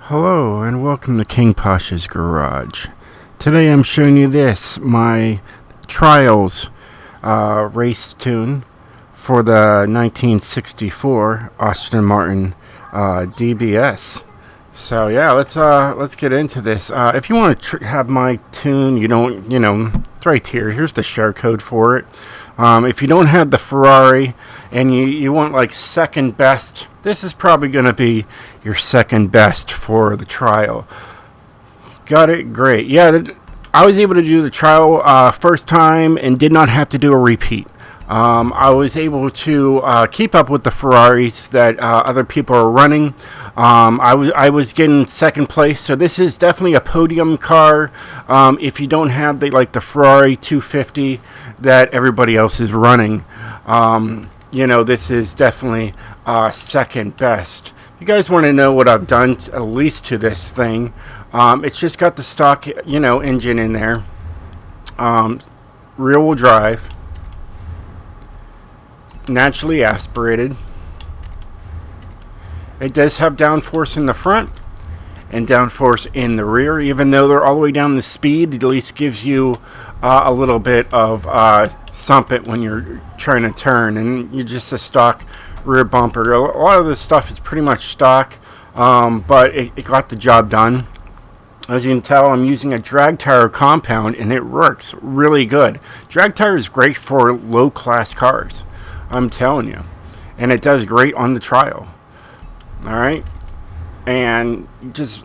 Hello and welcome to King Pasha's Garage. Today I'm showing you my Trials race tune for the 1964 Aston Martin DBS. So yeah, let's get into this. If you want to have my tune, it's right here. Here's the share code for it. If you don't have the Ferrari and you want like second best, this is probably going to be your second best for the trial. Got it? Great. Yeah, I was able to do the trial first time and did not have to do a repeat. I was able to keep up with the Ferraris that other people are running. I was getting second place, so this is definitely a podium car. If you don't have the Ferrari 250 that everybody else is running, this is definitely second best. You guys want to know what I've done at least to this thing? It's just got the stock, engine in there. Rear-wheel drive. Naturally aspirated. It does have downforce in the front and downforce in the rear. Even though they're all the way down the speed, it at least gives you a little bit of sumpit when you're trying to turn. And you're just a stock rear bumper. A lot of this stuff is pretty much stock, but it got the job done. As you can tell, I'm using a drag tire compound, and it works really good. Drag tire is great for low-class cars, I'm telling you. And it does great on the trial. Alright? And just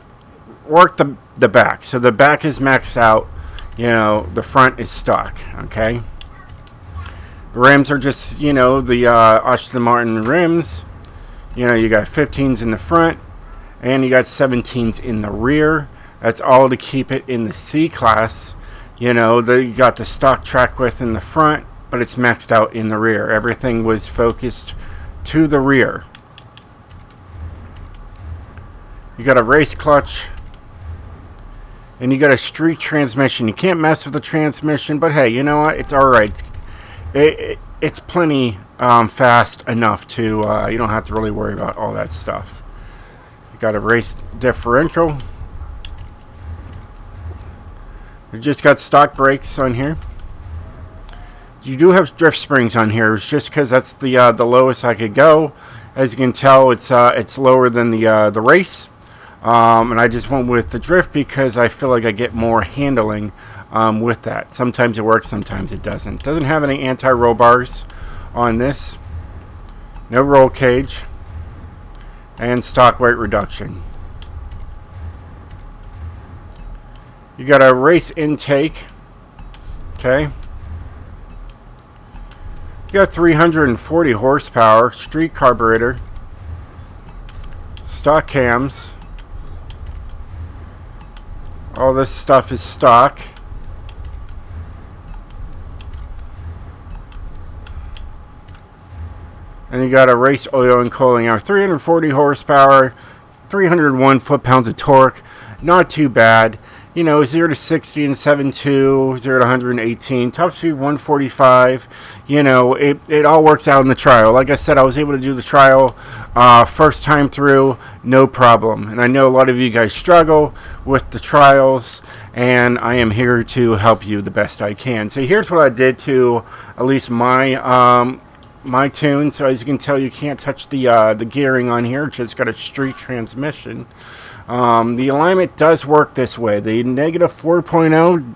work the back. So the back is maxed out. The front is stock. Okay? Rims are just, the Aston Martin rims. You got 15s in the front. And you got 17s in the rear. That's all to keep it in the C class. You got the stock track width in the front, but it's maxed out in the rear. Everything was focused to the rear. You got a race clutch, and you got a street transmission. You can't mess with the transmission, but hey, you know what? It's all right. It's plenty fast enough to you don't have to really worry about all that stuff. You got a race differential. You just got stock brakes on here. You do have drift springs on here. It's just because that's the lowest I could go. As you can tell, it's lower than the race, and I just went with the drift because I feel like I get more handling with that. Sometimes it works, sometimes it doesn't. Doesn't have any anti-roll bars on this. No roll cage, and stock weight reduction. You got a race intake. Okay. You got 340 horsepower, street carburetor, stock cams. All this stuff is stock. And you got a race oil and cooling hour, 340 horsepower, 301 foot-pounds of torque. Not too bad. 0 to 60 in 7.2, 0 to 118, top speed 145. It all works out in the trial. Like I said, I was able to do the trial first time through, no problem. And I know a lot of you guys struggle with the trials, and I am here to help you the best I can. So here's what I did to at least my tune. So as you can tell, you can't touch the gearing on here. It's just got a street transmission. The alignment does work this way. The negative 4.0,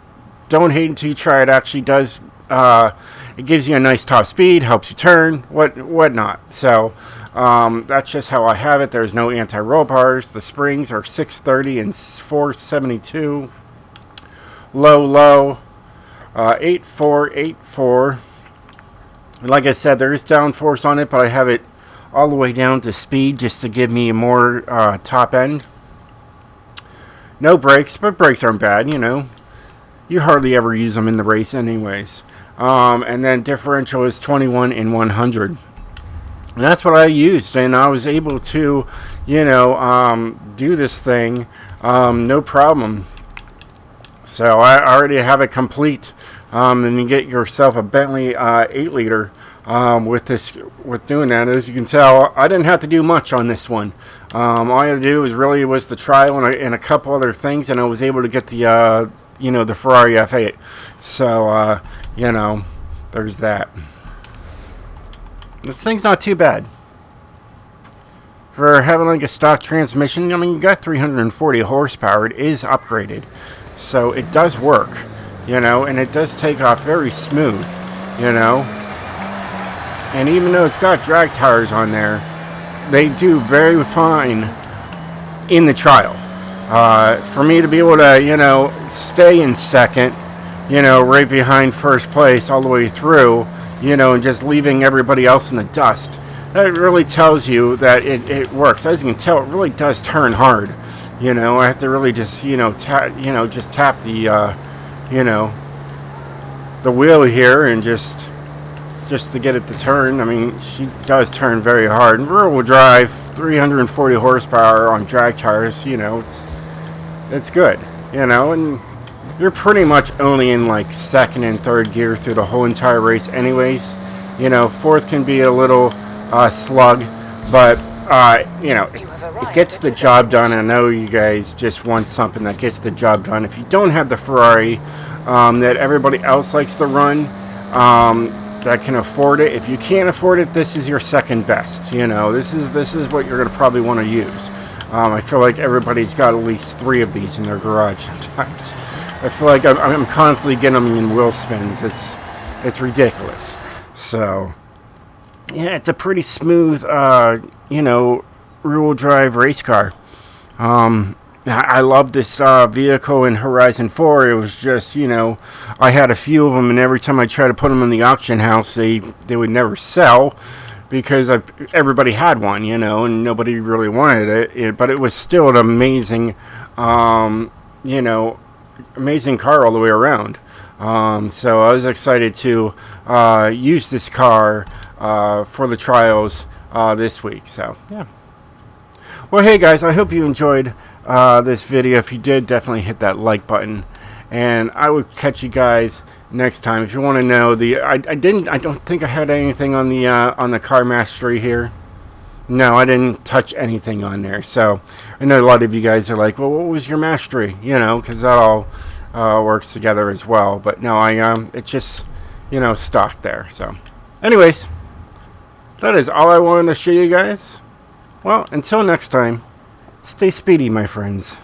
don't hate until you try it. Actually does. It gives you a nice top speed, helps you turn, whatnot. So that's just how I have it. There's no anti-roll bars. The springs are 630 and 472. Low, 8484. Like I said, there is downforce on it, but I have it all the way down to speed just to give me a more top end. No brakes, but brakes aren't bad, You hardly ever use them in the race anyways. And then differential is 21 in 100. And that's what I used, and I was able to, do this thing no problem. So I already have it complete. And you get yourself a Bentley 8-liter with doing that. As you can tell, I didn't have to do much on this one. All I had to do was the trial and a couple other things, and I was able to get the the Ferrari F8. So there's that. This thing's not too bad for having like a stock transmission. I mean, you got 340 horsepower. It is upgraded, so it does work, and it does take off very smooth, And even though it's got drag tires on there, they do very fine in the trial. For me to be able to, stay in second, right behind first place all the way through, and just leaving everybody else in the dust, that really tells you that it works. As you can tell, it really does turn hard. I have to really just, tap the, the wheel here and just to get it to turn. I mean, she does turn very hard. And rear-wheel drive, 340 horsepower on drag tires, it's good, and you're pretty much only in like second and third gear through the whole entire race anyways. Fourth can be a little slug, but it gets the job done. I know you guys just want something that gets the job done. If you don't have the Ferrari that everybody else likes to run, that can afford it, if you can't afford it, this is your second best. This is what you're going to probably want to use. I feel like everybody's got at least 3 of these in their garage sometimes. I feel like I'm constantly getting them in wheel spins. It's ridiculous. So yeah, it's a pretty smooth, rear-wheel drive race car. I love this vehicle in Horizon 4. It was just, I had a few of them, and every time I tried to put them in the auction house, they would never sell because everybody had one, and nobody really wanted it. But it was still an amazing, amazing car all the way around. So I was excited to use this car for the trials this week. So, yeah. Well, hey, guys, I hope you enjoyed this video. If you did, definitely hit that like button. And I will catch you guys next time. If you want to know, I don't think I had anything on the car mastery here. No, I didn't touch anything on there. So I know a lot of you guys are like, well, what was your mastery? Because that all works together as well. But no, it's just, stock there. So anyways, that is all I wanted to show you guys. Well, until next time, stay speedy, my friends.